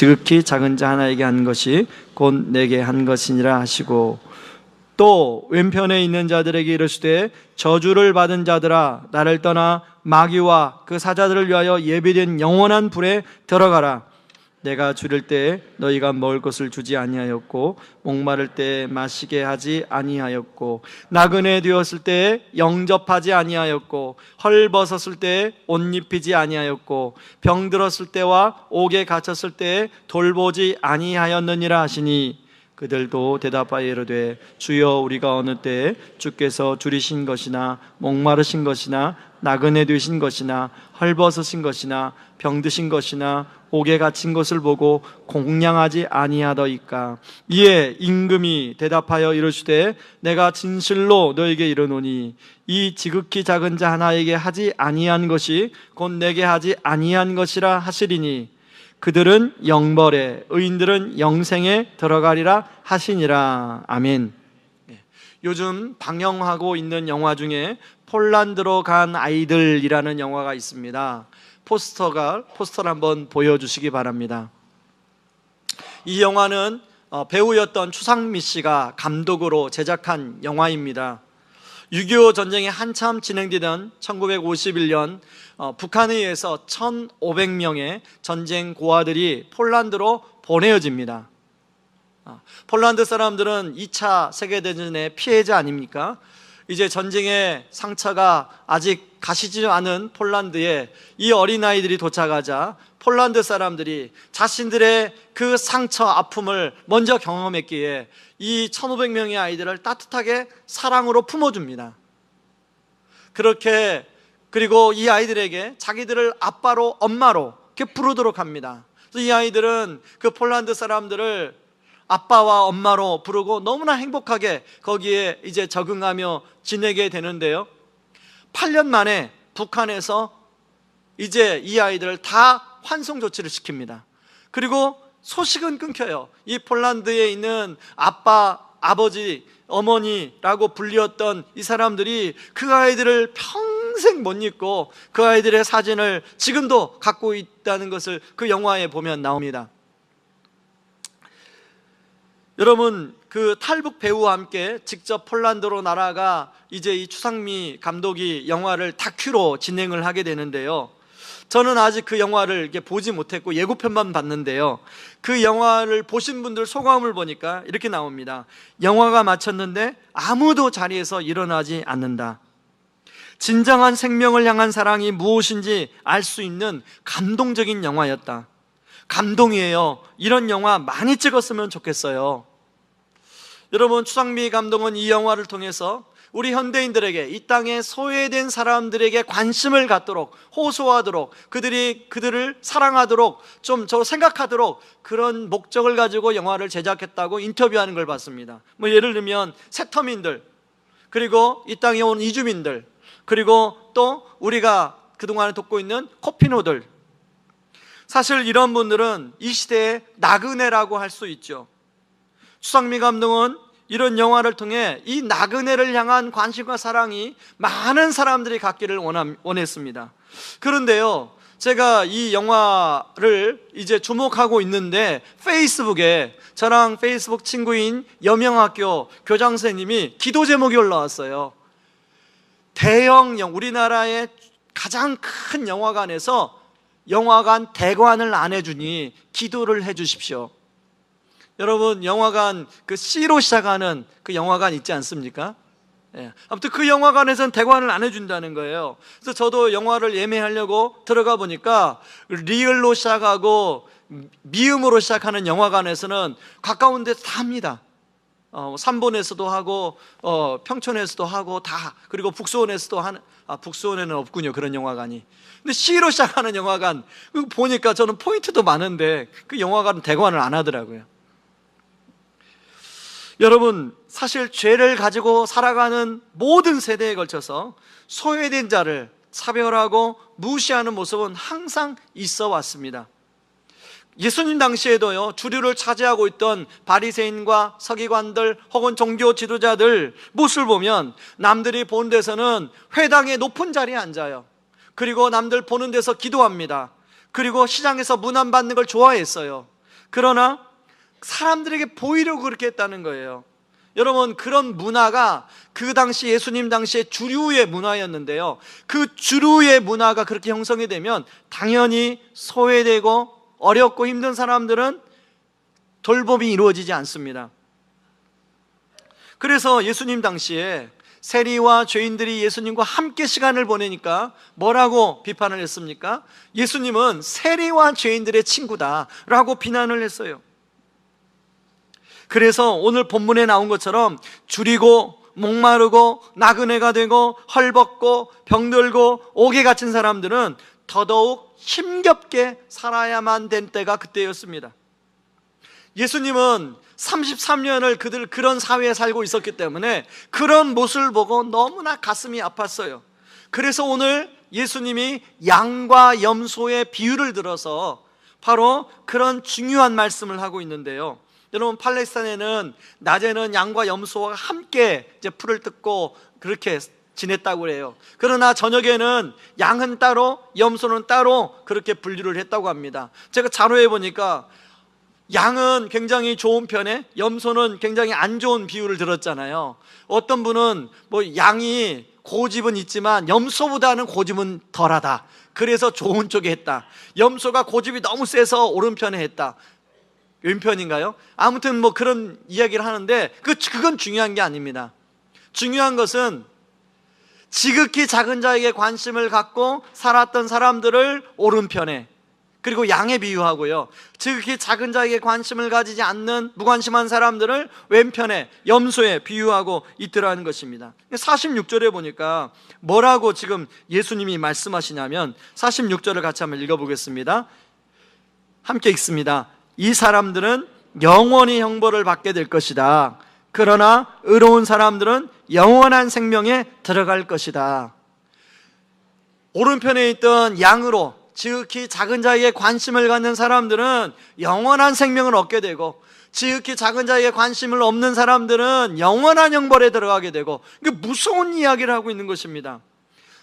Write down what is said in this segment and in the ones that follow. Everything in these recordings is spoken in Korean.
지극히 작은 자 하나에게 한 것이 곧 내게 한 것이니라 하시고, 또 왼편에 있는 자들에게 이르시되 저주를 받은 자들아 나를 떠나 마귀와 그 사자들을 위하여 예비된 영원한 불에 들어가라. 내가 줄일 때에 너희가 먹을 것을 주지 아니하였고, 목마를 때에 마시게 하지 아니하였고, 나그네 되었을 때에 영접하지 아니하였고, 헐벗었을 때에 옷 입히지 아니하였고, 병들었을 때와 옥에 갇혔을 때에 돌보지 아니하였느니라 하시니, 그들도 대답하여 이르되 주여 우리가 어느 때에 주께서 줄이신 것이나 목마르신 것이나 나그네 되신 것이나 헐벗으신 것이나 병드신 것이나 옥에 갇힌 것을 보고 공양하지 아니하더이까. 이에 임금이 대답하여 이르시되 내가 진실로 너에게 이르노니 이 지극히 작은 자 하나에게 하지 아니한 것이 곧 내게 하지 아니한 것이라 하시리니 그들은 영벌에 의인들은 영생에 들어가리라 하시니라. 아멘. 요즘 방영하고 있는 영화 중에 폴란드로 간 아이들이라는 영화가 있습니다. 포스터를 한번 보여주시기 바랍니다. 이 영화는 배우였던 추상미 씨가 감독으로 제작한 영화입니다. 6.25 전쟁이 한참 진행되던 1951년 북한에 의해서 1,500명의 전쟁 고아들이 폴란드로 보내어집니다. 폴란드 사람들은 2차 세계대전의 피해자 아닙니까? 이제 전쟁의 상처가 아직 가시지 않은 폴란드에 이 어린아이들이 도착하자 폴란드 사람들이 자신들의 그 상처, 아픔을 먼저 경험했기에 이 1,500명의 아이들을 따뜻하게 사랑으로 품어줍니다. 그리고 이 아이들에게 자기들을 아빠로, 엄마로 이렇게 부르도록 합니다. 그래서 이 아이들은 그 폴란드 사람들을 아빠와 엄마로 부르고 너무나 행복하게 거기에 이제 적응하며 지내게 되는데요. 8년 만에 북한에서 이제 이 아이들을 다 환송 조치를 시킵니다. 그리고 소식은 끊겨요. 이 폴란드에 있는 아빠, 아버지, 어머니라고 불리었던 이 사람들이 그 아이들을 평생 못 잊고 그 아이들의 사진을 지금도 갖고 있다는 것을 그 영화에 보면 나옵니다. 여러분, 그 탈북 배우와 함께 직접 폴란드로 날아가 이제 이 추상미 감독이 영화를 다큐로 진행을 하게 되는데요. 저는 아직 그 영화를 이렇게 보지 못했고 예고편만 봤는데요. 그 영화를 보신 분들 소감을 보니까 이렇게 나옵니다. 영화가 마쳤는데 아무도 자리에서 일어나지 않는다. 진정한 생명을 향한 사랑이 무엇인지 알 수 있는 감동적인 영화였다. 감동이에요. 이런 영화 많이 찍었으면 좋겠어요. 여러분, 추상미 감독은 이 영화를 통해서 우리 현대인들에게, 이 땅에 소외된 사람들에게 관심을 갖도록, 호소하도록, 그들을 사랑하도록, 좀 생각하도록 그런 목적을 가지고 영화를 제작했다고 인터뷰하는 걸 봤습니다. 예를 들면 세터민들, 그리고 이 땅에 온 이주민들, 그리고 또 우리가 그동안에 돕고 있는 코피노들, 사실 이런 분들은 이 시대의 나그네라고 할 수 있죠. 추상미 감독은 이런 영화를 통해 이 나그네를 향한 관심과 사랑이 많은 사람들이 갖기를 원했습니다. 그런데요, 제가 이 영화를 이제 주목하고 있는데 페이스북에 저랑 페이스북 친구인 여명학교 교장 선생님이 기도 제목이 올라왔어요. 우리나라의 가장 큰 영화관에서 영화관 대관을 안 해주니 기도를 해주십시오. 여러분, 영화관 그 C로 시작하는 그 영화관 있지 않습니까? 아무튼 그 영화관에서는 대관을 안 해준다는 거예요. 그래서 저도 영화를 예매하려고 들어가 보니까 리을로 시작하고 미음으로 시작하는 영화관에서는 가까운 데서 다 합니다. 삼본에서도 하고 평촌에서도 하고 다, 그리고 북수원에서도 하는, 북수원에는 없군요, 그런 영화관이. 근데 C로 시작하는 영화관 보니까 저는 포인트도 많은데 그 영화관은 대관을 안 하더라고요. 여러분, 사실 죄를 가지고 살아가는 모든 세대에 걸쳐서 소외된 자를 차별하고 무시하는 모습은 항상 있어 왔습니다. 예수님 당시에도요, 주류를 차지하고 있던 바리새인과 서기관들 혹은 종교 지도자들 모습을 보면 남들이 보는 데서는 회당의 높은 자리에 앉아요. 그리고 남들 보는 데서 기도합니다. 그리고 시장에서 문안 받는 걸 좋아했어요. 그러나 사람들에게 보이려고 그렇게 했다는 거예요. 여러분, 그런 문화가 그 당시 예수님 당시에 주류의 문화였는데요, 그 주류의 문화가 그렇게 형성이 되면 당연히 소외되고 어렵고 힘든 사람들은 돌봄이 이루어지지 않습니다. 그래서 예수님 당시에 세리와 죄인들이 예수님과 함께 시간을 보내니까 뭐라고 비판을 했습니까? 예수님은 세리와 죄인들의 친구다라고 비난을 했어요. 그래서 오늘 본문에 나온 것처럼 줄이고 목마르고 나그네가 되고 헐벗고 병들고 옥에 갇힌 사람들은 더더욱 힘겹게 살아야만 된 때가 그때였습니다. 예수님은 33년을 그런 사회에 살고 있었기 때문에 그런 모습을 보고 너무나 가슴이 아팠어요. 그래서 오늘 예수님이 양과 염소의 비유를 들어서 바로 그런 중요한 말씀을 하고 있는데요, 여러분, 팔레스타인에는 낮에는 양과 염소와 함께 이제 풀을 뜯고 그렇게 지냈다고 해요. 그러나 저녁에는 양은 따로 염소는 따로 그렇게 분류를 했다고 합니다. 제가 자료에 보니까 양은 굉장히 좋은 편에 염소는 굉장히 안 좋은 비유를 들었잖아요. 어떤 분은 뭐 양이 고집은 있지만 염소보다는 고집은 덜하다, 그래서 좋은 쪽에 했다. 염소가 고집이 너무 세서 오른편에 했다. 왼편인가요? 아무튼 뭐 그런 이야기를 하는데 그건 중요한 게 아닙니다. 중요한 것은 지극히 작은 자에게 관심을 갖고 살았던 사람들을 오른편에, 그리고 양에 비유하고요, 지극히 작은 자에게 관심을 가지지 않는 무관심한 사람들을 왼편에 염소에 비유하고 있더라는 것입니다. 46절에 보니까 뭐라고 지금 예수님이 말씀하시냐면 46절을 같이 한번 읽어보겠습니다. 함께 읽습니다. 이 사람들은 영원히 형벌을 받게 될 것이다. 그러나 의로운 사람들은 영원한 생명에 들어갈 것이다. 오른편에 있던 양으로 지극히 작은 자에게 관심을 갖는 사람들은 영원한 생명을 얻게 되고, 지극히 작은 자에게 관심을 없는 사람들은 영원한 형벌에 들어가게 되고, 이게 무서운 이야기를 하고 있는 것입니다.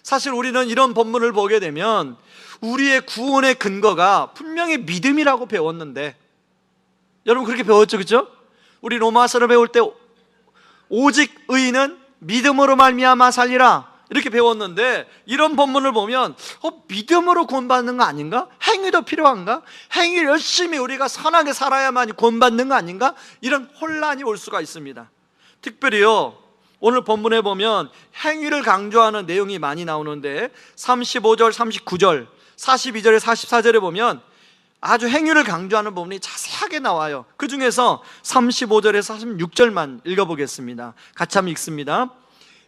사실 우리는 이런 본문을 보게 되면 우리의 구원의 근거가 분명히 믿음이라고 배웠는데, 여러분 그렇게 배웠죠, 그렇죠? 우리 로마서를 배울 때 오직 의인은 믿음으로 말미암아 살리라 이렇게 배웠는데, 이런 본문을 보면 믿음으로 구원받는 거 아닌가? 행위도 필요한가? 행위 열심히 우리가 선하게 살아야만 구원받는 거 아닌가? 이런 혼란이 올 수가 있습니다. 특별히요, 오늘 본문에 보면 행위를 강조하는 내용이 많이 나오는데 35절, 39절, 42절에 44절에 보면 아주 행위를 강조하는 부분이 자세하게 나와요. 그 중에서 35절에서 36절만 읽어보겠습니다. 같이 한번 읽습니다.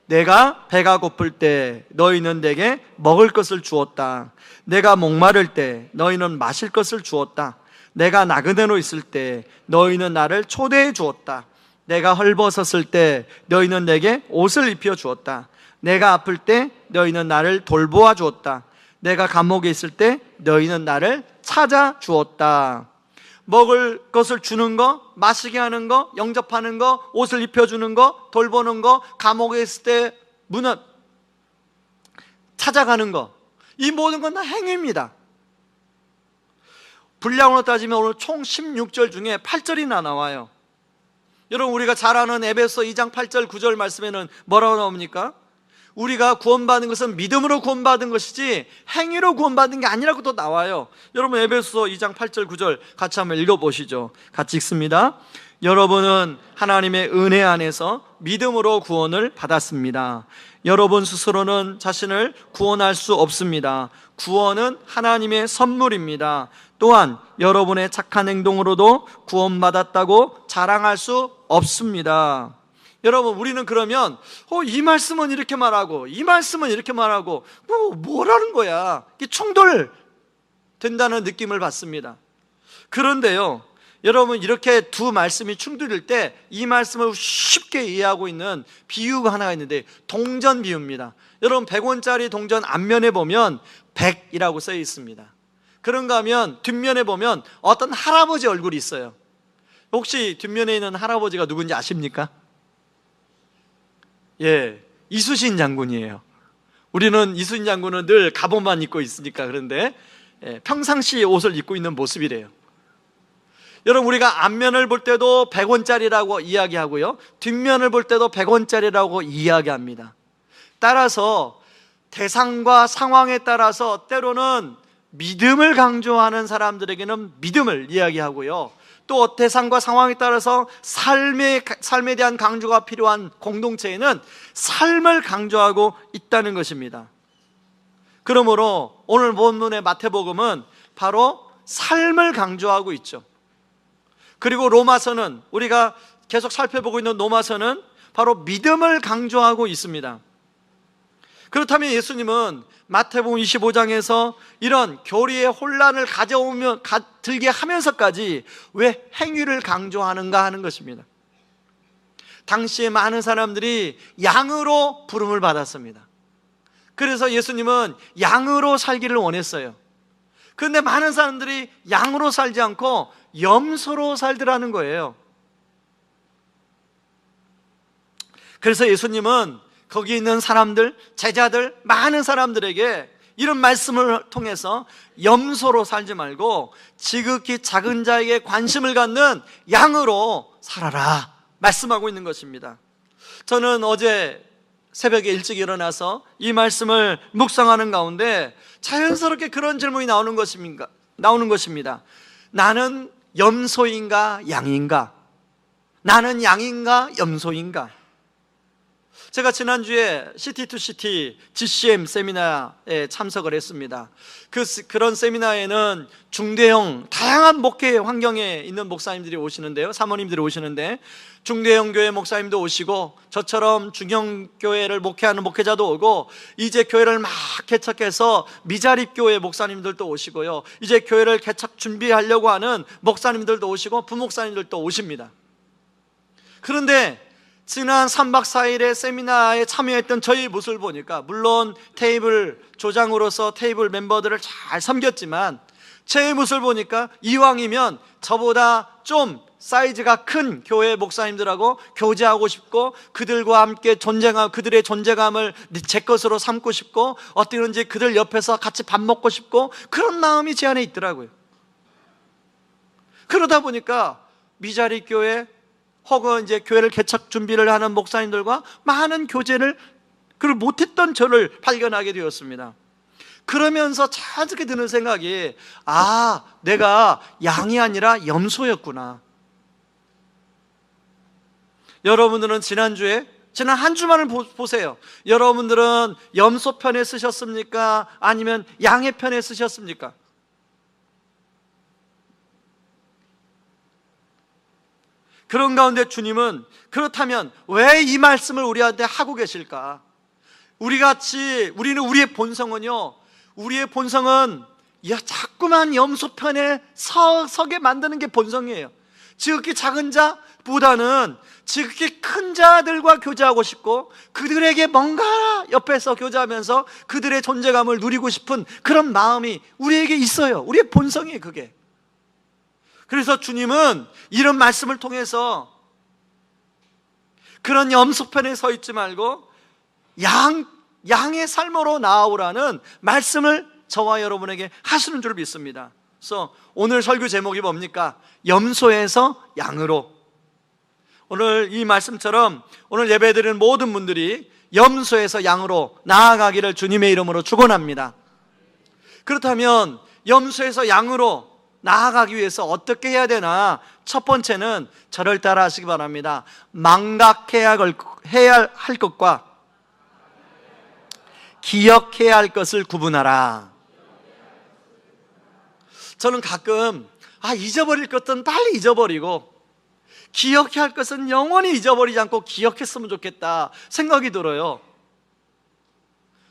내가 배가 고플 때 너희는 내게 먹을 것을 주었다. 내가 목마를 때 너희는 마실 것을 주었다. 내가 나그네로 있을 때 너희는 나를 초대해 주었다. 내가 헐벗었을 때 너희는 내게 옷을 입혀 주었다. 내가 아플 때 너희는 나를 돌보아 주었다. 내가 감옥에 있을 때 너희는 나를 찾아 주었다. 먹을 것을 주는 거, 마시게 하는 거, 영접하는 거, 옷을 입혀주는 거, 돌보는 거, 감옥에 있을 때 문을 찾아가는 거, 이 모든 건 다 행위입니다. 분량으로 따지면 오늘 총 16절 중에 8절이나 나와요. 여러분, 우리가 잘 아는 에베소 2장 8절 9절 말씀에는 뭐라고 나옵니까? 우리가 구원받은 것은 믿음으로 구원받은 것이지 행위로 구원받은 게 아니라고 또 나와요. 여러분, 에베소 2장 8절 9절 같이 한번 읽어보시죠. 같이 읽습니다. 여러분은 하나님의 은혜 안에서 믿음으로 구원을 받았습니다. 여러분 스스로는 자신을 구원할 수 없습니다. 구원은 하나님의 선물입니다. 또한 여러분의 착한 행동으로도 구원받았다고 자랑할 수 없습니다. 여러분, 우리는 그러면 이 말씀은 이렇게 말하고 이 말씀은 이렇게 말하고 뭐라는 거야? 이게 충돌된다는 느낌을 받습니다. 그런데요, 여러분, 이렇게 두 말씀이 충돌일 때 이 말씀을 쉽게 이해하고 있는 비유가 하나가 있는데 동전 비유입니다. 여러분, 100원짜리 동전 앞면에 보면 100이라고 써 있습니다. 그런가 하면 뒷면에 보면 어떤 할아버지 얼굴이 있어요. 혹시 뒷면에 있는 할아버지가 누군지 아십니까? 예, 이순신 장군이에요. 우리는 이순신 장군은 늘 갑옷만 입고 있으니까 그런데 평상시 옷을 입고 있는 모습이래요. 여러분, 우리가 앞면을 볼 때도 100원짜리라고 이야기하고요, 뒷면을 볼 때도 100원짜리라고 이야기합니다. 따라서 대상과 상황에 따라서 때로는 믿음을 강조하는 사람들에게는 믿음을 이야기하고요, 또 대상과 상황에 따라서 삶에 대한 강조가 필요한 공동체에는 삶을 강조하고 있다는 것입니다. 그러므로 오늘 본문의 마태복음은 바로 삶을 강조하고 있죠. 그리고 로마서는, 우리가 계속 살펴보고 있는 로마서는 바로 믿음을 강조하고 있습니다. 그렇다면 예수님은 마태복음 25장에서 이런 교리의 혼란을 들게 하면서까지 왜 행위를 강조하는가 하는 것입니다. 당시에 많은 사람들이 양으로 부름을 받았습니다. 그래서 예수님은 양으로 살기를 원했어요. 그런데 많은 사람들이 양으로 살지 않고 염소로 살더라는 거예요. 그래서 예수님은 거기 있는 사람들, 제자들, 많은 사람들에게 이런 말씀을 통해서 염소로 살지 말고 지극히 작은 자에게 관심을 갖는 양으로 살아라 말씀하고 있는 것입니다. 저는 어제 새벽에 일찍 일어나서 이 말씀을 묵상하는 가운데 자연스럽게 그런 질문이 나오는 것입니다. 나는 염소인가 양인가? 나는 양인가 염소인가? 제가 지난주에 시티2시티 GCM 세미나에 참석을 했습니다. 그런 세미나에는 중대형 다양한 목회 환경에 있는 목사님들이 오시는데요, 사모님들이 오시는데, 중대형 교회 목사님도 오시고 저처럼 중형 교회를 목회하는 목회자도 오고, 이제 교회를 막 개척해서 미자립 교회 목사님들도 오시고요, 이제 교회를 개척 준비하려고 하는 목사님들도 오시고 부목사님들도 오십니다. 그런데 지난 3박 4일의 세미나에 참여했던 저희 모습을 보니까, 물론 테이블 조장으로서 테이블 멤버들을 잘 섬겼지만 제 모습을 보니까 이왕이면 저보다 좀 사이즈가 큰 교회 목사님들하고 교제하고 싶고, 그들과 함께 그들의 존재감을 제 것으로 삼고 싶고, 어떻게든지 그들 옆에서 같이 밥 먹고 싶고, 그런 마음이 제 안에 있더라고요. 그러다 보니까 미자립 교회 혹은 이제 교회를 개척 준비를 하는 목사님들과 많은 교제를 못했던 저를 발견하게 되었습니다. 그러면서 자연스럽게 드는 생각이, 내가 양이 아니라 염소였구나. 여러분들은 지난 한 주만을 보세요. 여러분들은 염소 편에 쓰셨습니까? 아니면 양의 편에 쓰셨습니까? 그런 가운데 주님은, 그렇다면 왜 이 말씀을 우리한테 하고 계실까? 우리는 우리의 본성은 자꾸만 염소 편에 서게 만드는 게 본성이에요. 지극히 작은 자보다는 지극히 큰 자들과 교제하고 싶고, 그들에게 뭔가 옆에서 교제하면서 그들의 존재감을 누리고 싶은 그런 마음이 우리에게 있어요. 우리의 본성이에요, 그게. 그래서 주님은 이런 말씀을 통해서 그런 염소편에 서 있지 말고 양의 삶으로 나아오라는 말씀을 저와 여러분에게 하시는 줄 믿습니다. 그래서 오늘 설교 제목이 뭡니까? 염소에서 양으로. 오늘 이 말씀처럼 오늘 예배드리는 모든 분들이 염소에서 양으로 나아가기를 주님의 이름으로 축원합니다. 그렇다면 염소에서 양으로 나아가기 위해서 어떻게 해야 되나? 첫 번째는 저를 따라 하시기 바랍니다. 망각해야 할 것과 기억해야 할 것을 구분하라. 저는 가끔 잊어버릴 것은 빨리 잊어버리고, 기억해야 할 것은 영원히 잊어버리지 않고 기억했으면 좋겠다 생각이 들어요.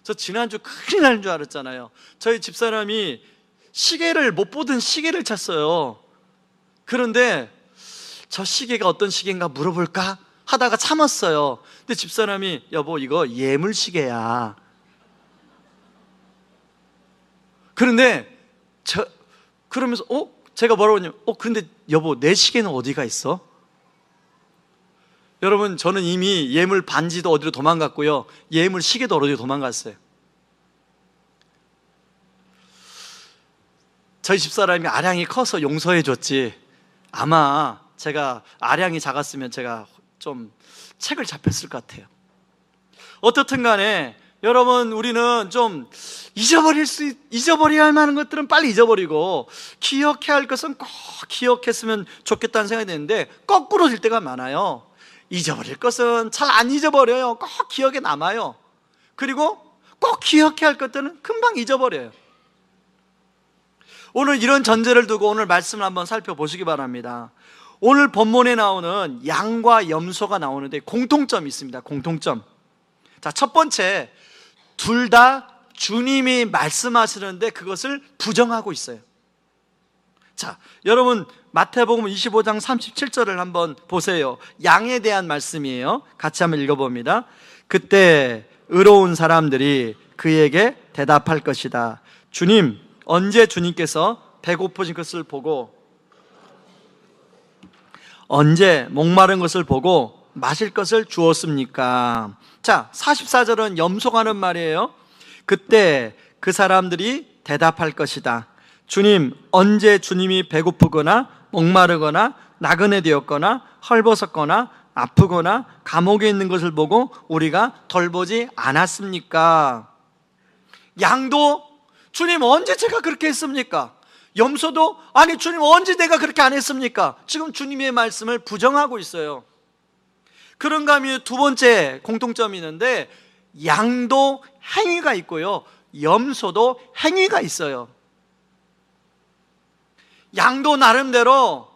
저 지난주 큰일 나는 줄 알았잖아요. 저희 집사람이 못 보던 시계를 찼어요. 그런데 저 시계가 어떤 시계인가 물어볼까 하다가 참았어요. 근데 집사람이, 여보 이거 예물시계야. 그런데 그러면서 제가 뭐라고 했냐면, 근데 여보 내 시계는 어디가 있어? 여러분, 저는 이미 예물 반지도 어디로 도망갔고요, 예물 시계도 어디로 도망갔어요. 저희 집사람이 아량이 커서 용서해 줬지, 아마 제가 아량이 작았으면 제가 좀 책을 잡혔을 것 같아요. 어떻든 간에 여러분, 우리는 좀 잊어버려야 할 만한 것들은 빨리 잊어버리고 기억해야 할 것은 꼭 기억했으면 좋겠다는 생각이 드는데 거꾸로 될 때가 많아요. 잊어버릴 것은 잘 안 잊어버려요. 꼭 기억에 남아요. 그리고 꼭 기억해야 할 것들은 금방 잊어버려요. 오늘 이런 전제를 두고 오늘 말씀을 한번 살펴보시기 바랍니다. 오늘 본문에 나오는 양과 염소가 나오는데 공통점이 있습니다. 공통점. 자, 첫 번째, 둘 다 주님이 말씀하시는데 그것을 부정하고 있어요. 자, 여러분 마태복음 25장 37절을 한번 보세요. 양에 대한 말씀이에요. 같이 한번 읽어봅니다. 그때 의로운 사람들이 그에게 대답할 것이다. 주님, 언제 주님께서 배고프신 것을 보고 언제 목마른 것을 보고 마실 것을 주었습니까? 자, 44절은 염소가 하는 말이에요. 그때 그 사람들이 대답할 것이다. 주님, 언제 주님이 배고프거나 목마르거나 나그네 되었거나 헐벗었거나 아프거나 감옥에 있는 것을 보고 우리가 돌보지 않았습니까? 양도 주님, 언제 제가 그렇게 했습니까? 염소도 아니 주님, 언제 내가 그렇게 안 했습니까? 지금 주님의 말씀을 부정하고 있어요. 그런가 하면 두 번째 공통점이 있는데 양도 행위가 있고요, 염소도 행위가 있어요. 양도 나름대로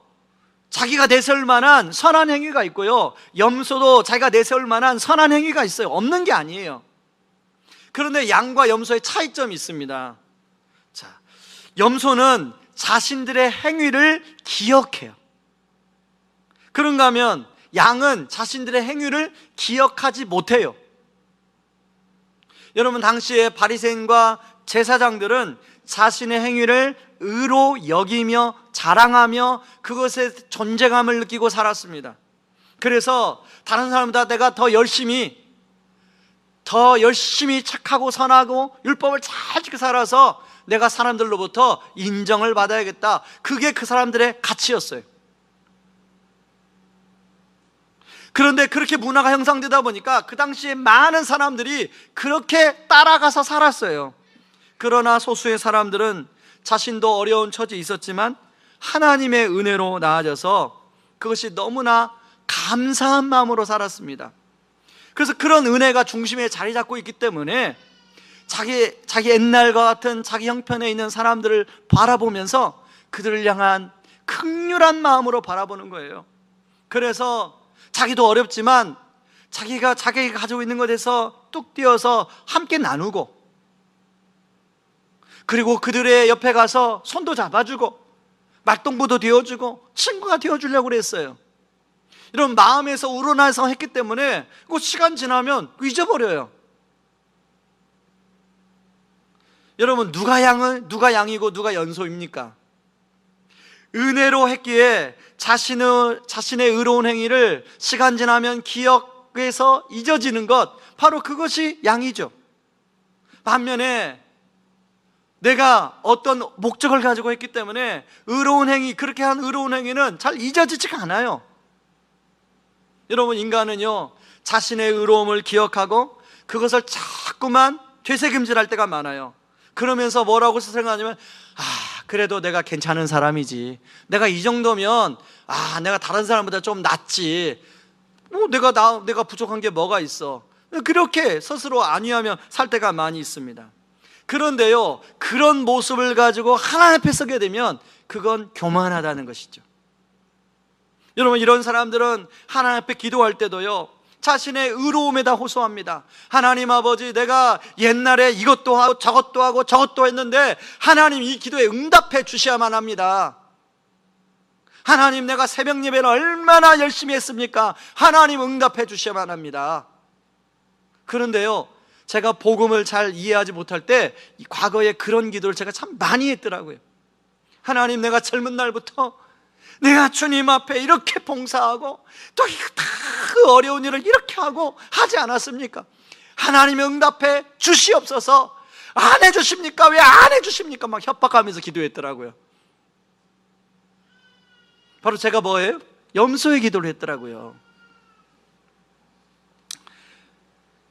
자기가 내세울 만한 선한 행위가 있고요, 염소도 자기가 내세울 만한 선한 행위가 있어요. 없는 게 아니에요. 그런데 양과 염소의 차이점이 있습니다. 자, 염소는 자신들의 행위를 기억해요. 그런가 하면 양은 자신들의 행위를 기억하지 못해요. 여러분, 당시에 바리새인과 제사장들은 자신의 행위를 의로 여기며 자랑하며 그것에 존재감을 느끼고 살았습니다. 그래서 다른 사람보다 내가 더 열심히 착하고 선하고 율법을 잘 지켜 살아서 내가 사람들로부터 인정을 받아야겠다. 그게 그 사람들의 가치였어요. 그런데 그렇게 문화가 형성되다 보니까 그 당시에 많은 사람들이 그렇게 따라가서 살았어요. 그러나 소수의 사람들은 자신도 어려운 처지에 있었지만 하나님의 은혜로 나아져서 그것이 너무나 감사한 마음으로 살았습니다. 그래서 그런 은혜가 중심에 자리 잡고 있기 때문에 자기 옛날과 같은 자기 형편에 있는 사람들을 바라보면서 그들을 향한 긍휼한 마음으로 바라보는 거예요. 그래서 자기도 어렵지만 자기가 가지고 있는 것에서 뚝 띄어서 함께 나누고, 그리고 그들의 옆에 가서 손도 잡아주고 말동무도 되어주고 친구가 되어주려고 그랬어요. 이런 마음에서 우러나서 했기 때문에 그 시간 지나면 잊어버려요. 여러분, 누가 양이고 누가 연소입니까? 은혜로 했기에 자신의 의로운 행위를 시간 지나면 기억에서 잊어지는 것, 바로 그것이 양이죠. 반면에 내가 어떤 목적을 가지고 했기 때문에 그렇게 한 의로운 행위는 잘 잊어지지가 않아요. 여러분, 인간은요, 자신의 의로움을 기억하고 그것을 자꾸만 되새김질할 때가 많아요. 그러면서 뭐라고 생각하냐면, 그래도 내가 괜찮은 사람이지, 내가 이 정도면 내가 다른 사람보다 좀 낫지, 내가 부족한 게 뭐가 있어, 그렇게 스스로 안위하며 살 때가 많이 있습니다. 그런데요, 그런 모습을 가지고 하나님 앞에 서게 되면 그건 교만하다는 것이죠. 여러분, 이런 사람들은 하나님 앞에 기도할 때도요, 자신의 의로움에다 호소합니다. 하나님 아버지, 내가 옛날에 이것도 하고 저것도 했는데 하나님 이 기도에 응답해 주셔야만 합니다. 하나님, 내가 새벽 예배를 얼마나 열심히 했습니까? 하나님 응답해 주셔야만 합니다. 그런데요, 제가 복음을 잘 이해하지 못할 때 과거에 그런 기도를 제가 참 많이 했더라고요. 하나님, 내가 젊은 날부터 내가 주님 앞에 이렇게 봉사하고 또 그 어려운 일을 이렇게 하고 하지 않았습니까? 하나님 응답해 주시옵소서. 안 해주십니까? 왜 안 해주십니까? 막 협박하면서 기도했더라고요. 바로 제가 뭐예요? 염소의 기도를 했더라고요.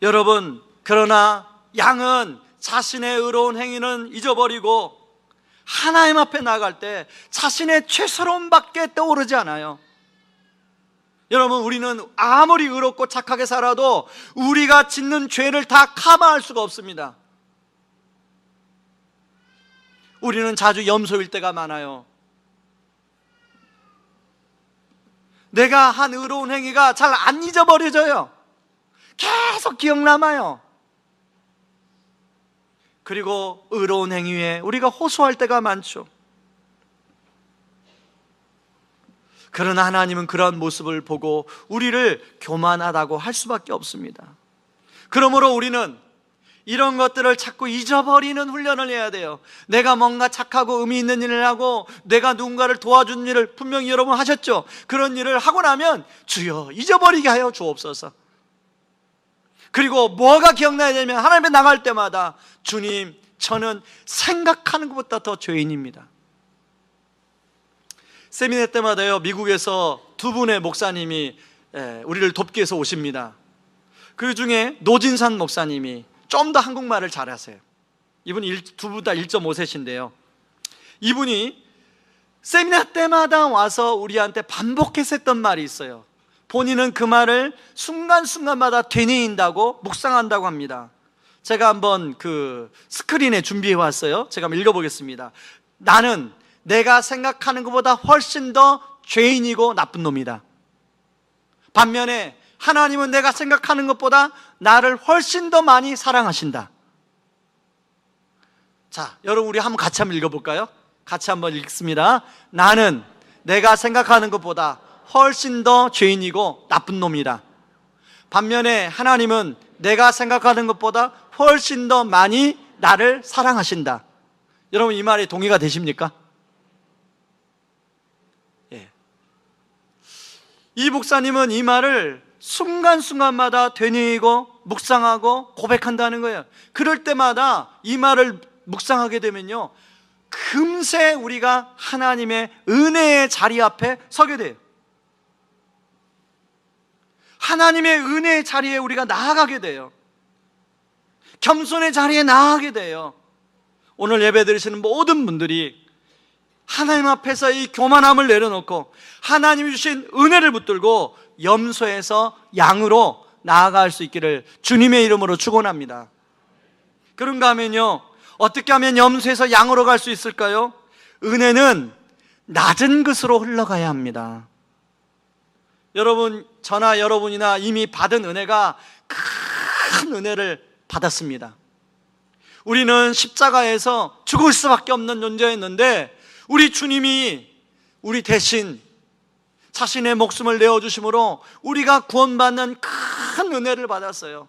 여러분, 그러나 양은 자신의 의로운 행위는 잊어버리고 하나님 앞에 나갈 때 자신의 최선밖에 떠오르지 않아요. 여러분, 우리는 아무리 의롭고 착하게 살아도 우리가 짓는 죄를 다 커버할 수가 없습니다. 우리는 자주 염소일 때가 많아요. 내가 한 의로운 행위가 잘 안 잊어버려져요. 계속 기억남아요. 그리고 의로운 행위에 우리가 호소할 때가 많죠. 그러나 하나님은 그런 모습을 보고 우리를 교만하다고 할 수밖에 없습니다. 그러므로 우리는 이런 것들을 자꾸 잊어버리는 훈련을 해야 돼요. 내가 뭔가 착하고 의미 있는 일을 하고 내가 누군가를 도와준 일을 분명히 여러분 하셨죠. 그런 일을 하고 나면 주여 잊어버리게 하여 주옵소서. 그리고 뭐가 기억나야 되면 하나님 앞에 나갈 때마다 주님, 저는 생각하는 것보다 더 죄인입니다. 세미나 때마다요, 미국에서 두 분의 목사님이 우리를 돕기 위해서 오십니다. 그 중에 노진산 목사님이 좀 더 한국말을 잘하세요. 이분이 두 분 다 1.5세신데요 이분이 세미나 때마다 와서 우리한테 반복해서 했던 말이 있어요. 본인은 그 말을 순간순간마다 되뇌인다고 묵상한다고 합니다. 제가 한번 그 스크린에 준비해 왔어요. 제가 한번 읽어보겠습니다. 나는 내가 생각하는 것보다 훨씬 더 죄인이고 나쁜 놈이다. 반면에 하나님은 내가 생각하는 것보다 나를 훨씬 더 많이 사랑하신다. 자, 여러분 우리 한번 같이 한번 읽어볼까요? 같이 한번 읽습니다. 나는 내가 생각하는 것보다 훨씬 더 죄인이고 나쁜 놈이다. 반면에 하나님은 내가 생각하는 것보다 훨씬 더 많이 나를 사랑하신다. 여러분 이 말에 동의가 되십니까? 예. 이 목사님은 이 말을 순간순간마다 되뇌이고 묵상하고 고백한다는 거예요. 그럴 때마다 이 말을 묵상하게 되면요, 금세 우리가 하나님의 은혜의 자리 앞에 서게 돼요. 하나님의 은혜의 자리에 우리가 나아가게 돼요. 겸손의 자리에 나아가게 돼요. 오늘 예배 드리시는 모든 분들이 하나님 앞에서 이 교만함을 내려놓고 하나님이 주신 은혜를 붙들고 염소에서 양으로 나아갈 수 있기를 주님의 이름으로 축원합니다. 그런가 하면요, 어떻게 하면 염소에서 양으로 갈 수 있을까요? 은혜는 낮은 것으로 흘러가야 합니다. 여러분, 저나 여러분이나 이미 받은 은혜가 큰 은혜를 받았습니다. 우리는 십자가에서 죽을 수밖에 없는 존재였는데 우리 주님이 우리 대신 자신의 목숨을 내어주심으로 우리가 구원받는 큰 은혜를 받았어요.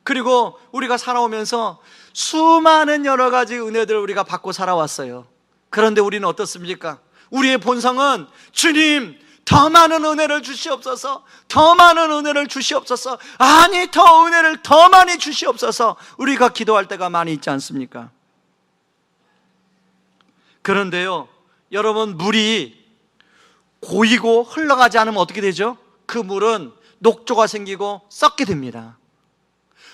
그리고 우리가 살아오면서 수많은 여러 가지 은혜들을 우리가 받고 살아왔어요. 그런데 우리는 어떻습니까? 우리의 본성은 주님, 더 많은 은혜를 주시옵소서, 더 많은 은혜를 주시옵소서, 아니 더 은혜를 더 많이 주시옵소서, 우리가 기도할 때가 많이 있지 않습니까? 그런데요, 여러분, 물이 고이고 흘러가지 않으면 어떻게 되죠? 그 물은 녹조가 생기고 썩게 됩니다.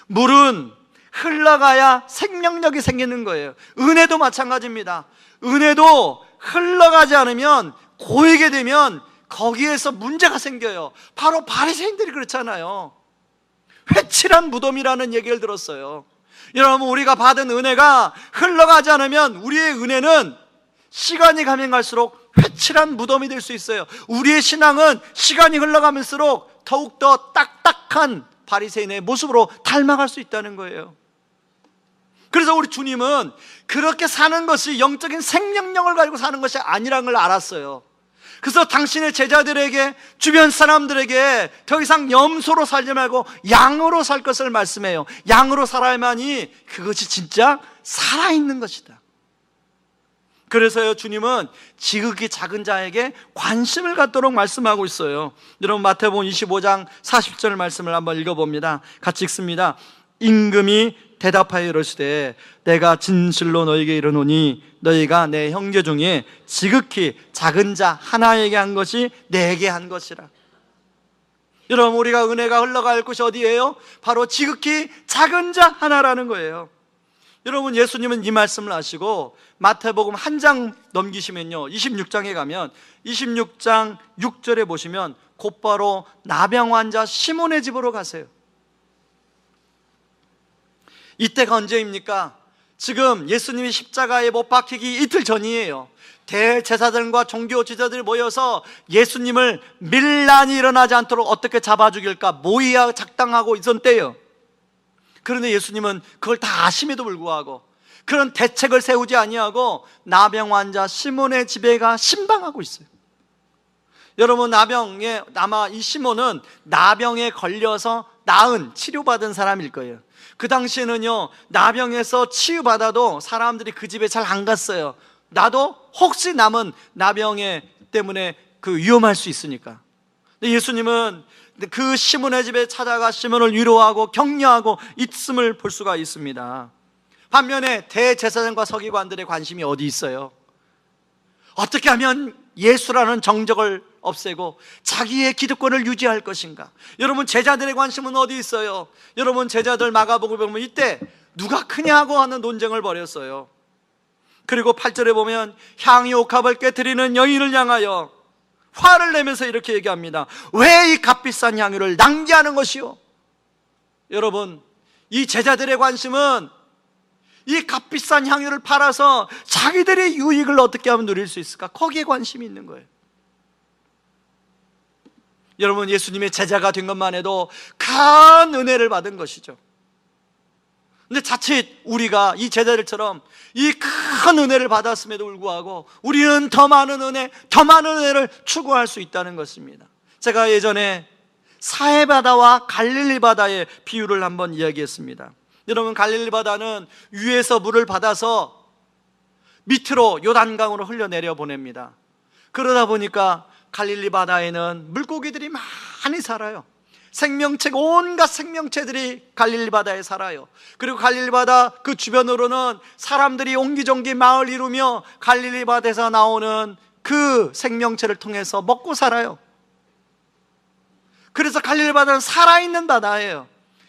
물은 흘러가야 생명력이 생기는 거예요. 은혜도 마찬가지입니다. 은혜도 흘러가지 않으면, 고이게 되면 거기에서 문제가 생겨요. 바로 바리새인들이 그렇잖아요. 회칠한 무덤이라는 얘기를 들었어요. 여러분, 우리가 받은 은혜가 흘러가지 않으면 우리의 은혜는 시간이 가면 갈수록 회칠한 무덤이 될 수 있어요. 우리의 신앙은 시간이 흘러가면서록 더욱더 딱딱한 바리새인의 모습으로 닮아갈 수 있다는 거예요. 그래서 우리 주님은 그렇게 사는 것이 영적인 생명력을 가지고 사는 것이 아니라는 걸 알았어요. 그래서 당신의 제자들에게, 주변 사람들에게 더 이상 염소로 살지 말고 양으로 살 것을 말씀해요. 양으로 살아야만이 그것이 진짜 살아있는 것이다. 그래서요, 주님은 지극히 작은 자에게 관심을 갖도록 말씀하고 있어요. 여러분, 마태복음 25장 40절 말씀을 한번 읽어봅니다. 같이 읽습니다. 임금이 대답하여 이르시되 내가 진실로 너희에게 이르노니 너희가 내 형제 중에 지극히 작은 자 하나에게 한 것이 내게 한 것이라. 여러분, 우리가 은혜가 흘러갈 곳이 어디예요? 바로 지극히 작은 자 하나라는 거예요. 여러분, 예수님은 이 말씀을 하시고 마태복음 한 장 넘기시면요, 26장에 가면 26장 6절에 보시면 곧바로 나병 환자 시몬의 집으로 가세요. 이때가 언제입니까? 지금 예수님이 십자가에 못 박히기 이틀 전이에요. 대제사장과 종교 지도자들이 모여서 예수님을 밀란이 일어나지 않도록 어떻게 잡아 죽일까 모의하 작당하고 있던 때예요. 그런데 예수님은 그걸 다 아심에도 불구하고 그런 대책을 세우지 아니하고 나병 환자 시몬의 집에 가 신방하고 있어요. 여러분, 아마 이 시몬은 나병에 걸려서 나은 치료받은 사람일 거예요. 그 당시에는요, 나병에서 치유받아도 사람들이 그 집에 잘 안 갔어요. 나도 혹시 남은 나병에 때문에 위험할 수 있으니까. 근데 예수님은 그 시몬의 집에 찾아가 시몬을 위로하고 격려하고 있음을 볼 수가 있습니다. 반면에 대제사장과 서기관들의 관심이 어디 있어요? 어떻게 하면 예수라는 정적을 없애고 자기의 기득권을 유지할 것인가? 여러분, 제자들의 관심은 어디 있어요? 여러분, 제자들 마가복음에 보면 이때 누가 크냐고 하는 논쟁을 벌였어요. 그리고 8절에 보면 향유 옥합을 깨트리는 여인을 향하여 화를 내면서 이렇게 얘기합니다. 왜 이 값비싼 향유를 낭비하는 것이요? 여러분, 이 제자들의 관심은 이 값비싼 향유를 팔아서 자기들의 유익을 어떻게 하면 누릴 수 있을까? 거기에 관심이 있는 거예요. 여러분, 예수님의 제자가 된 것만 해도 큰 은혜를 받은 것이죠. 근데 자칫 우리가 이 제자들처럼 이 큰 은혜를 받았음에도 불구하고 우리는 더 많은 은혜를 추구할 수 있다는 것입니다. 제가 예전에 사해바다와 갈릴리 바다의 비유를 한번 이야기했습니다. 여러분, 갈릴리 바다는 위에서 물을 받아서 밑으로 요단강으로 흘려내려 보냅니다. 그러다 보니까 갈릴리 바다에는 물고기들이 많이 살아요. 온갖 생명체들이 갈릴리 바다에 살아요. 그리고 갈릴리 바다 그 주변으로는 사람들이 옹기종기 마을 이루며 갈릴리 바다에서 나오는 그 생명체를 통해서 먹고 살아요. 그래서 갈릴리 바다는 살아있는 바다예요.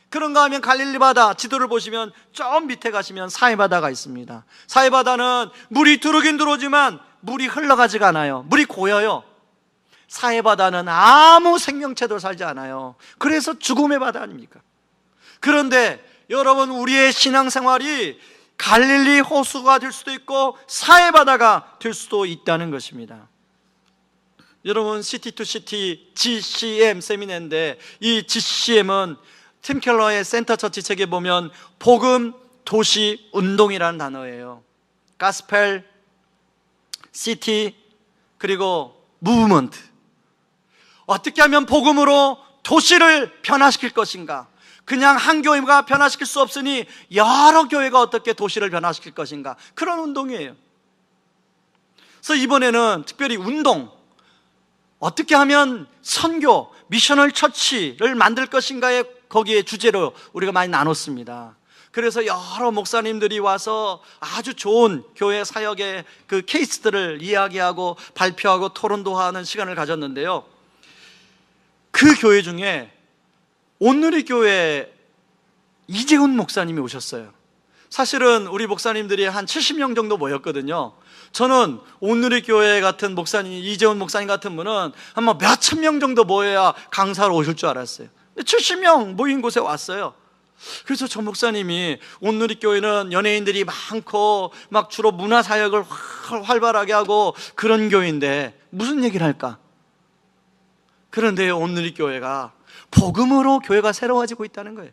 그런가 하면 갈릴리 바다 지도를 보시면 좀 밑에 가시면 사해바다가 있습니다. 사해바다는 물이 들어오긴 들어오지만 물이 흘러가지가 않아요. 물이 고여요. 사해바다는 아무 생명체도 살지 않아요. 그래서 죽음의 바다 아닙니까? 그런데 여러분, 우리의 신앙생활이 갈릴리 호수가 될 수도 있고 사해바다가 될 수도 있다는 것입니다. 여러분, 시티2시티 GCM 세미나인데 이 GCM은 팀 켈러의 센터 처치 책에 보면 복음, 도시, 운동이라는 단어예요. 가스펠, 시티, 그리고 무브먼트. 어떻게 하면 복음으로 도시를 변화시킬 것인가? 그냥 한 교회가 변화시킬 수 없으니 여러 교회가 어떻게 도시를 변화시킬 것인가? 그런 운동이에요. 그래서 이번에는 특별히 운동, 어떻게 하면 선교, 미셔널 처치를 만들 것인가에 거기에 주제로 우리가 많이 나눴습니다. 그래서 여러 목사님들이 와서 아주 좋은 교회 사역의 그 케이스들을 이야기하고 발표하고 토론도 하는 시간을 가졌는데요. 그 교회 중에 온누리 교회 이재훈 목사님이 오셨어요. 사실은 우리 목사님들이 한 70명 정도 모였거든요. 저는 온누리 교회 같은 목사님, 이재훈 목사님 같은 분은 아마 몇천 명 정도 모여야 강사로 오실 줄 알았어요. 근데 70명 모인 곳에 왔어요. 그래서 저 목사님이 온누리 교회는 연예인들이 많고 막 주로 문화사역을 활발하게 하고 그런 교회인데 무슨 얘기를 할까? 그런데 온누리 교회가 복음으로 교회가 새로워지고 있다는 거예요.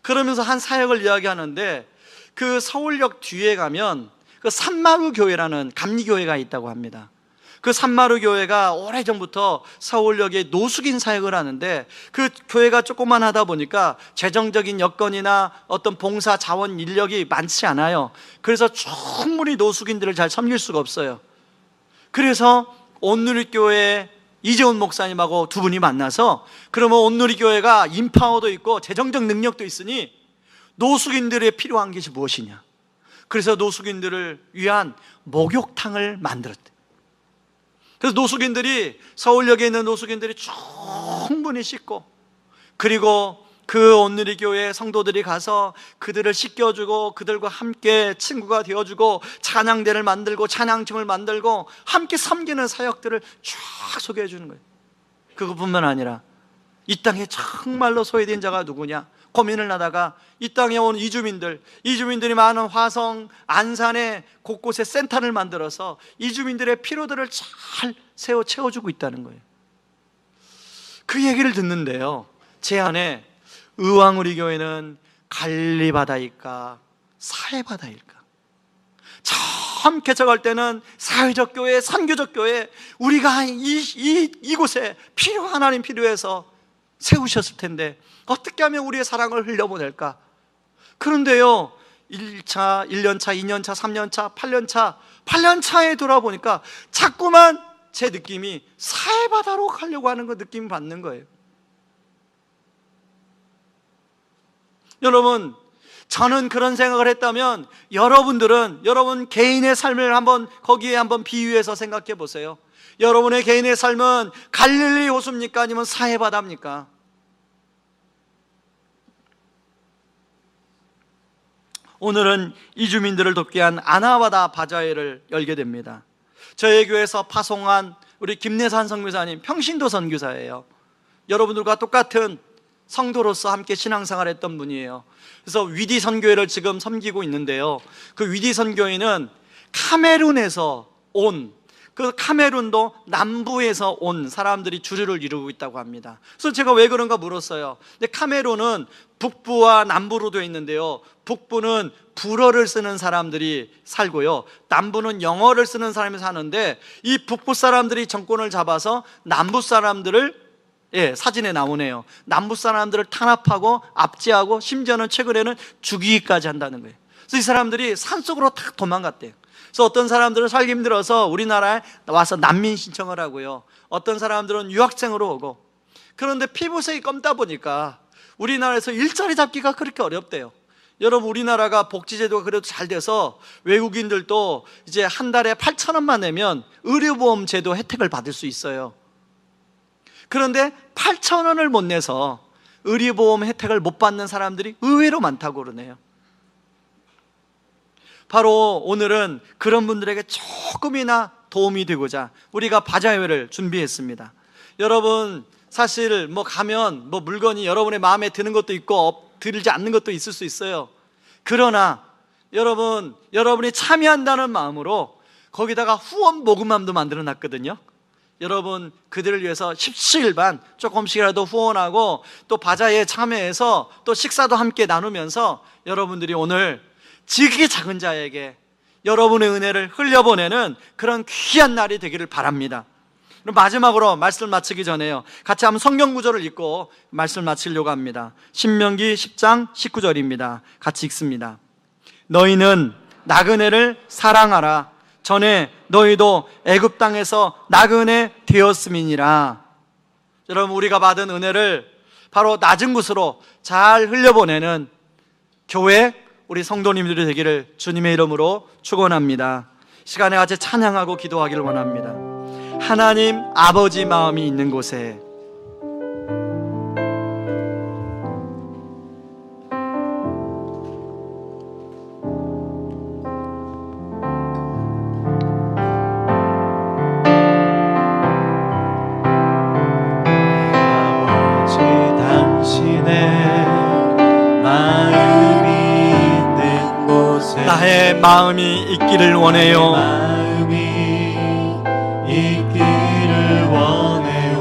그러면서 한 사역을 이야기하는데 그 서울역 뒤에 가면 그 산마루 교회라는 감리교회가 있다고 합니다. 그 산마루 교회가 오래전부터 서울역에 노숙인 사역을 하는데 그 교회가 조금만 하다 보니까 재정적인 여건이나 어떤 봉사 자원 인력이 많지 않아요. 그래서 충분히 노숙인들을 잘 섬길 수가 없어요. 그래서 온누리 교회 이재훈 목사님하고 두 분이 만나서 그러면 온누리교회가 인파워도 있고 재정적 능력도 있으니 노숙인들의 필요한 것이 무엇이냐. 그래서 노숙인들을 위한 목욕탕을 만들었대. 그래서 노숙인들이, 서울역에 있는 노숙인들이 충분히 씻고, 그리고 그 온누리교회 성도들이 가서 그들을 씻겨주고 그들과 함께 친구가 되어주고 찬양대를 만들고 찬양팀을 만들고 함께 섬기는 사역들을 쫙 소개해 주는 거예요. 그것뿐만 아니라 이 땅에 정말로 소외된 자가 누구냐 고민을 하다가 이 땅에 온 이주민들이 많은 화성, 안산에 곳곳에 센터를 만들어서 이주민들의 필요들을 잘 채워주고 있다는 거예요. 그 얘기를 듣는데요, 제 안에 의왕우리 교회는 관리바다일까 사회바다일까? 처음 개척할 때는 사회적 교회, 선교적 교회, 우리가 이곳에 하나님 필요해서 세우셨을 텐데 어떻게 하면 우리의 사랑을 흘려보낼까? 그런데요, 1차, 1년차, 2년차, 3년차, 8년차에 돌아보니까 자꾸만 제 느낌이 사회바다로 가려고 하는 그 느낌을 받는 거예요. 여러분, 저는 그런 생각을 했다면 여러분들은 여러분 개인의 삶을 거기에 한번 비유해서 생각해 보세요. 여러분의 개인의 삶은 갈릴리 호수입니까? 아니면 사해바다입니까? 오늘은 이주민들을 돕기 위한 아나바다 바자회를 열게 됩니다. 저희 교회에서 파송한 우리 김내산 선교사님, 평신도 선교사예요. 여러분들과 똑같은 성도로서 함께 신앙생활 했던 분이에요. 그래서 위디 선교회를 지금 섬기고 있는데요, 그 위디 선교회는 카메룬에서 온, 그 카메룬도 남부에서 온 사람들이 주류를 이루고 있다고 합니다. 그래서 제가 왜 그런가 물었어요. 근데 카메룬은 북부와 남부로 되어 있는데요, 북부는 불어를 쓰는 사람들이 살고요, 남부는 영어를 쓰는 사람이 사는데, 이 북부 사람들이 정권을 잡아서 남부 사람들을, 사진에 나오네요, 남부 사람들을 탄압하고 압제하고 심지어는 최근에는 죽이기까지 한다는 거예요. 그래서 이 사람들이 산속으로 다 도망갔대요. 그래서 어떤 사람들은 살기 힘들어서 우리나라에 와서 난민 신청을 하고요, 어떤 사람들은 유학생으로 오고. 그런데 피부색이 검다 보니까 우리나라에서 일자리 잡기가 그렇게 어렵대요. 여러분, 우리나라가 복지제도가 그래도 잘 돼서 외국인들도 이제 한 달에 8,000원만 내면 의료보험 제도 혜택을 받을 수 있어요. 그런데 8,000원을 못 내서 의료보험 혜택을 못 받는 사람들이 의외로 많다고 그러네요. 바로 오늘은 그런 분들에게 조금이나 도움이 되고자 우리가 바자회를 준비했습니다. 여러분, 사실 가면 물건이 여러분의 마음에 드는 것도 있고 들지 않는 것도 있을 수 있어요. 그러나 여러분이 참여한다는 마음으로 거기다가 후원 모금함도 만들어 놨거든요. 여러분, 그들을 위해서 십시일반 조금씩이라도 후원하고 또 바자회에 참여해서 또 식사도 함께 나누면서 여러분들이 오늘 지극히 작은 자에게 여러분의 은혜를 흘려보내는 그런 귀한 날이 되기를 바랍니다. 그럼 마지막으로 말씀을 마치기 전에요, 같이 한번 성경 구절을 읽고 말씀을 마치려고 합니다. 신명기 10장 19절입니다. 같이 읽습니다. 너희는 나그네를 사랑하라. 전에 너희도 애굽 땅에서 나그네 되었음이니라. 여러분, 우리가 받은 은혜를 바로 낮은 곳으로 잘 흘려보내는 교회, 우리 성도님들이 되기를 주님의 이름으로 축원합니다. 시간에 같이 찬양하고 기도하기를 원합니다. 하나님 아버지 마음이 있는 곳에 나의 마음이 있기를 원해요.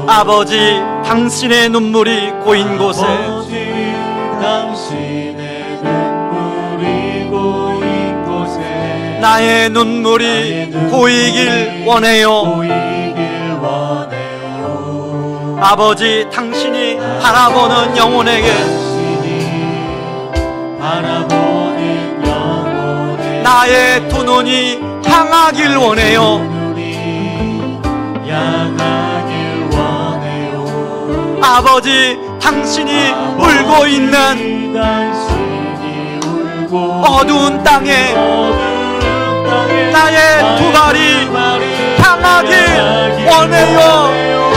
아버지, 당신의 눈물이 고인 곳에 나의 눈물이 고이길 원해요. 아버지, 당신이 바라보는 영혼에게 나의 두 눈이 향하길 원해요. 아버지 당신이 울고 있는 어두운 땅에 나의 두 발이 향하길 원해요.